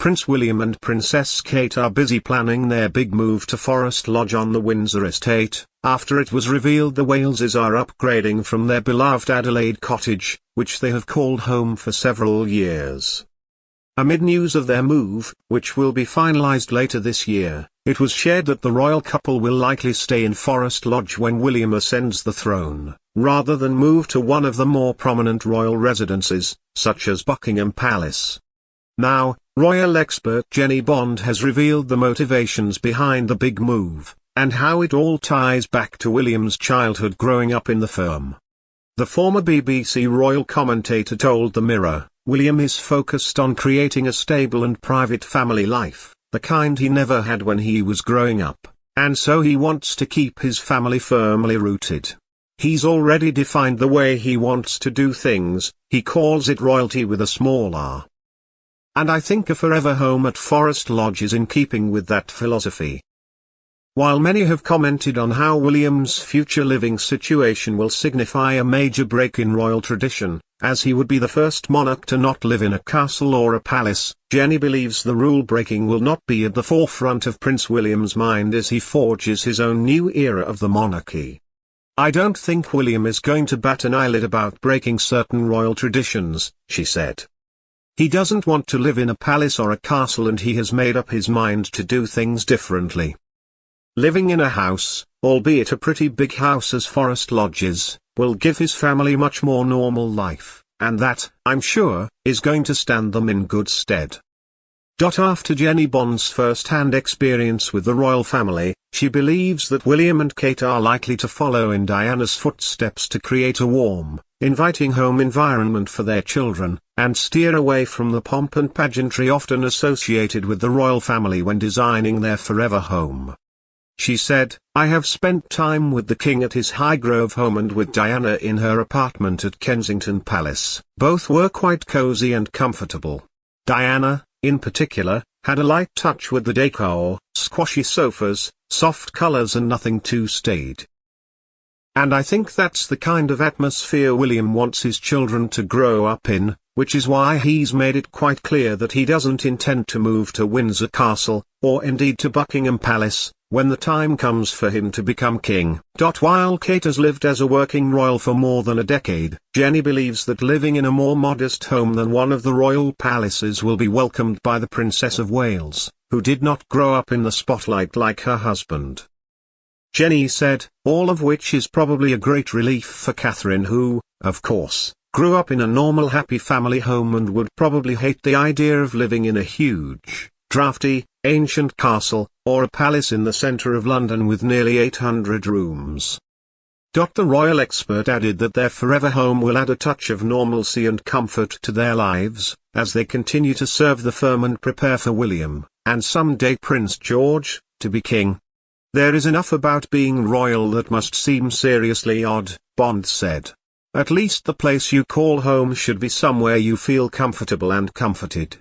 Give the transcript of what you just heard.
Prince William and Princess Kate are busy planning their big move to Forest Lodge on the Windsor estate, after it was revealed the Waleses are upgrading from their beloved Adelaide cottage, which they have called home for several years. Amid news of their move, which will be finalised later this year, it was shared that the royal couple will likely stay in Forest Lodge when William ascends the throne, rather than move to one of the more prominent royal residences, such as Buckingham Palace. Now, royal expert Jenny Bond has revealed the motivations behind the big move, and how it all ties back to William's childhood growing up in the firm. The former BBC royal commentator told The Mirror, "William is focused on creating a stable and private family life, the kind he never had when he was growing up, and so he wants to keep his family firmly rooted. He's already defined the way he wants to do things, he calls it royalty with a small r. And I think a forever home at Forest Lodge is in keeping with that philosophy." While many have commented on how William's future living situation will signify a major break in royal tradition, as he would be the first monarch to not live in a castle or a palace, Jenny believes the rule-breaking will not be at the forefront of Prince William's mind as he forges his own new era of the monarchy. "I don't think William is going to bat an eyelid about breaking certain royal traditions," she said. "He doesn't want to live in a palace or a castle, and he has made up his mind to do things differently. Living in a house, albeit a pretty big house as Forest Lodge is, will give his family much more normal life, and that, I'm sure, is going to stand them in good stead." After Jenny Bond's first-hand experience with the royal family, she believes that William and Kate are likely to follow in Diana's footsteps to create a warm, inviting home environment for their children, and steer away from the pomp and pageantry often associated with the royal family when designing their forever home. She said, "I have spent time with the King at his Highgrove home and with Diana in her apartment at Kensington Palace. Both were quite cozy and comfortable. Diana, in particular, had a light touch with the decor, squashy sofas, soft colors and nothing too staid. And I think that's the kind of atmosphere William wants his children to grow up in, which is why he's made it quite clear that he doesn't intend to move to Windsor Castle, or indeed to Buckingham Palace, when the time comes for him to become king." While Kate has lived as a working royal for more than a decade, Jenny believes that living in a more modest home than one of the royal palaces will be welcomed by the Princess of Wales, who did not grow up in the spotlight like her husband. Jenny said, "All of which is probably a great relief for Catherine, who, of course, grew up in a normal happy family home and would probably hate the idea of living in a huge, drafty, ancient castle, or a palace in the centre of London with nearly 800 rooms." The royal expert added that their forever home will add a touch of normalcy and comfort to their lives, as they continue to serve the firm and prepare for William, and someday Prince George, to be king. "There is enough about being royal that must seem seriously odd," Bond said. "At least the place you call home should be somewhere you feel comfortable and comforted."